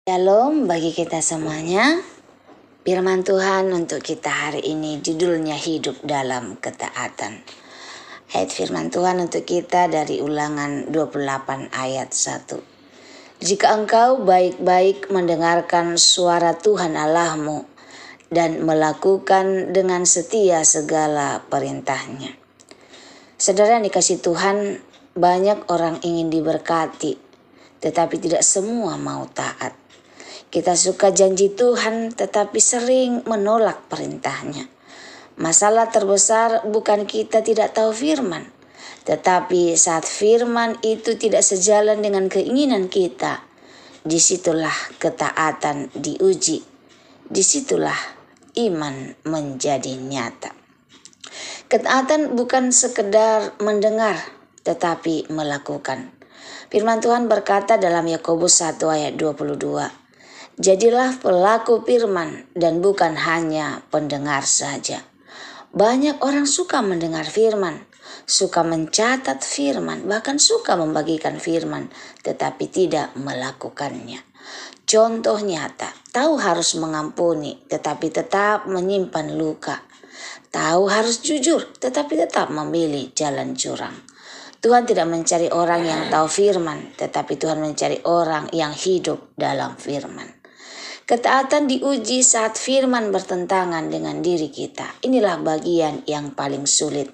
Shalom bagi kita semuanya. Firman Tuhan untuk kita hari ini judulnya hidup dalam ketaatan. Ayat firman Tuhan untuk kita dari Ulangan 28 ayat 1. Jika engkau baik-baik mendengarkan suara Tuhan Allahmu dan melakukan dengan setia segala perintahnya. Saudara yang dikasihi Tuhan, banyak orang ingin diberkati, tetapi tidak semua mau taat. Kita suka janji Tuhan tetapi sering menolak perintahnya. Masalah terbesar bukan kita tidak tahu firman, tetapi saat firman itu tidak sejalan dengan keinginan kita, disitulah ketaatan diuji, disitulah iman menjadi nyata. Ketaatan bukan sekedar mendengar, tetapi melakukan. Firman Tuhan berkata dalam Yakobus 1 ayat 22, jadilah pelaku firman dan bukan hanya pendengar saja. Banyak orang suka mendengar firman, suka mencatat firman, bahkan suka membagikan firman, tetapi tidak melakukannya. Contoh nyata, tahu harus mengampuni, tetapi tetap menyimpan luka. Tahu harus jujur, tetapi tetap memilih jalan curang. Tuhan tidak mencari orang yang tahu firman, tetapi Tuhan mencari orang yang hidup dalam firman. Ketaatan diuji saat firman bertentangan dengan diri kita. Inilah bagian yang paling sulit.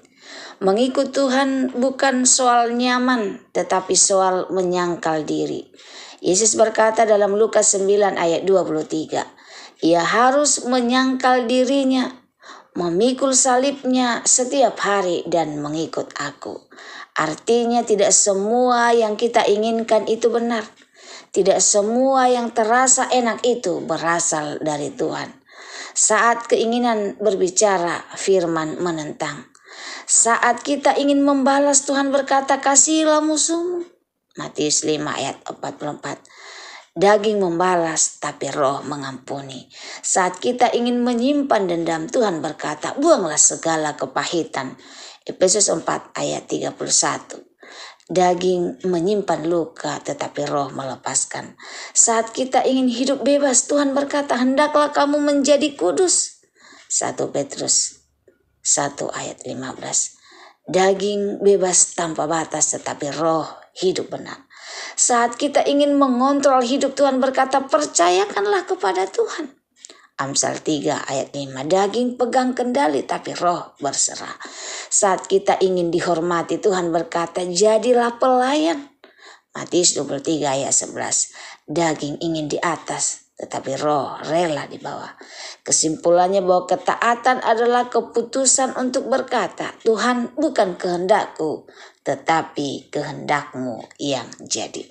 Mengikut Tuhan bukan soal nyaman, tetapi soal menyangkal diri. Yesus berkata dalam Lukas 9 ayat 23, ia harus menyangkal dirinya, memikul salibnya setiap hari dan mengikut aku. Artinya tidak semua yang kita inginkan itu benar. Tidak semua yang terasa enak itu berasal dari Tuhan. Saat keinginan berbicara, firman menentang. Saat kita ingin membalas, Tuhan berkata, kasihilah musuhmu. Matius 5 ayat 44. Daging membalas, tapi roh mengampuni. Saat kita ingin menyimpan dendam, Tuhan berkata, buanglah segala kepahitan. Efesus 4 ayat 31. Daging menyimpan luka, tetapi roh melepaskan. Saat kita ingin hidup bebas, Tuhan berkata, hendaklah kamu menjadi kudus. 1 Petrus 1 ayat 15. Daging bebas tanpa batas, tetapi roh hidup benar. Saat kita ingin mengontrol hidup, Tuhan berkata, percayakanlah kepada Tuhan. Amsal 3 ayat 5, daging pegang kendali tapi roh berserah. Saat kita ingin dihormati, Tuhan berkata, jadilah pelayan. Matius 23 ayat 11, daging ingin di atas tetapi roh rela di bawah. Kesimpulannya bahwa ketaatan adalah keputusan untuk berkata, Tuhan bukan kehendakku, tetapi kehendakmu yang jadi.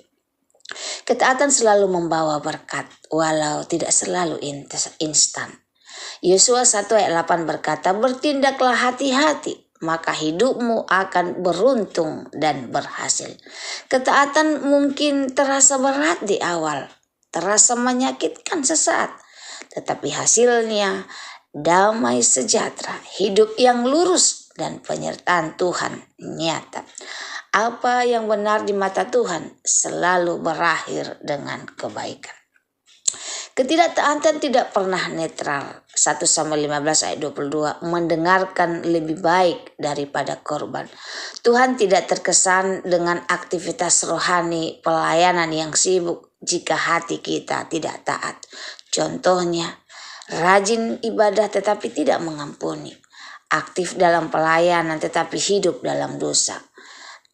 Ketaatan selalu membawa berkat, walau tidak selalu instan. Yosua 1 ayat 8 berkata, bertindaklah hati-hati, maka hidupmu akan beruntung dan berhasil. Ketaatan mungkin terasa berat di awal, terasa menyakitkan sesaat, tetapi hasilnya damai sejahtera, hidup yang lurus, dan penyertaan Tuhan nyata. Apa yang benar di mata Tuhan selalu berakhir dengan kebaikan. Ketidaktaatan tidak pernah netral. 1 Samuel 15 ayat 22, mendengarkan lebih baik daripada korban. Tuhan tidak terkesan dengan aktivitas rohani pelayanan yang sibuk jika hati kita tidak taat. Contohnya, rajin ibadah tetapi tidak mengampuni. Aktif dalam pelayanan tetapi hidup dalam dosa.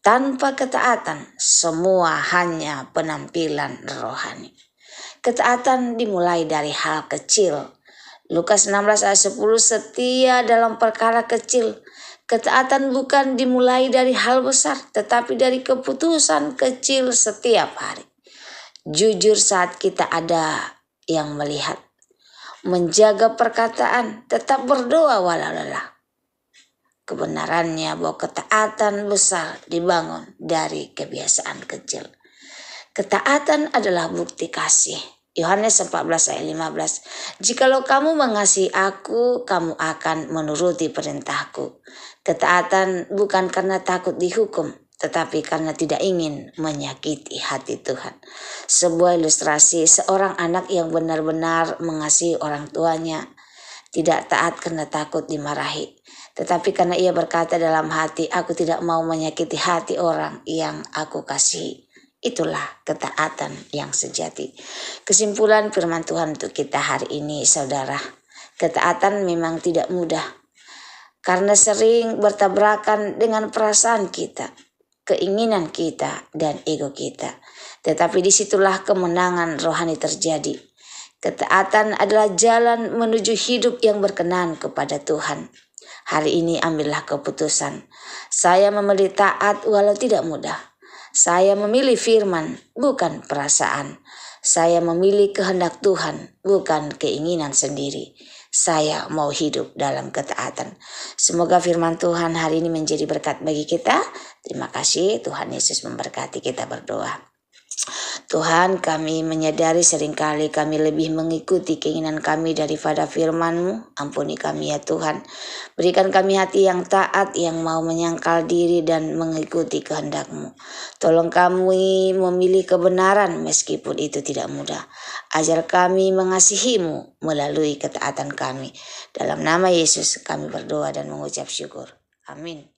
Tanpa ketaatan, semua hanya penampilan rohani. Ketaatan dimulai dari hal kecil. Lukas 16 ayat 10, setia dalam perkara kecil. Ketaatan bukan dimulai dari hal besar, tetapi dari keputusan kecil setiap hari. Jujur saat kita ada yang melihat. Menjaga perkataan, tetap berdoa walau lelah. Kebenarannya bahwa ketaatan besar dibangun dari kebiasaan kecil. Ketaatan adalah bukti kasih. Yohanes 14 ayat 15. Jikalau kamu mengasihi aku, kamu akan menuruti perintahku. Ketaatan bukan karena takut dihukum, tetapi karena tidak ingin menyakiti hati Tuhan. Sebuah ilustrasi seorang anak yang benar-benar mengasihi orang tuanya, tidak taat karena takut dimarahi. Tetapi karena ia berkata dalam hati, aku tidak mau menyakiti hati orang yang aku kasihi. Itulah ketaatan yang sejati. Kesimpulan firman Tuhan untuk kita hari ini, saudara. Ketaatan memang tidak mudah, karena sering bertabrakan dengan perasaan kita, keinginan kita, dan ego kita. Tetapi disitulah kemenangan rohani terjadi. Ketaatan adalah jalan menuju hidup yang berkenan kepada Tuhan. Hari ini ambillah keputusan. Saya memilih taat walau tidak mudah. Saya memilih firman, bukan perasaan. Saya memilih kehendak Tuhan, bukan keinginan sendiri. Saya mau hidup dalam ketaatan. Semoga firman Tuhan hari ini menjadi berkat bagi kita. Terima kasih, Tuhan Yesus memberkati. Kita berdoa. Tuhan, kami menyadari seringkali kami lebih mengikuti keinginan kami daripada firman-Mu. Ampuni kami ya Tuhan. Berikan kami hati yang taat, yang mau menyangkal diri dan mengikuti kehendak-Mu. Tolong kami memilih kebenaran meskipun itu tidak mudah. Ajar kami mengasihi-Mu melalui ketaatan kami. Dalam nama Yesus kami berdoa dan mengucap syukur. Amin.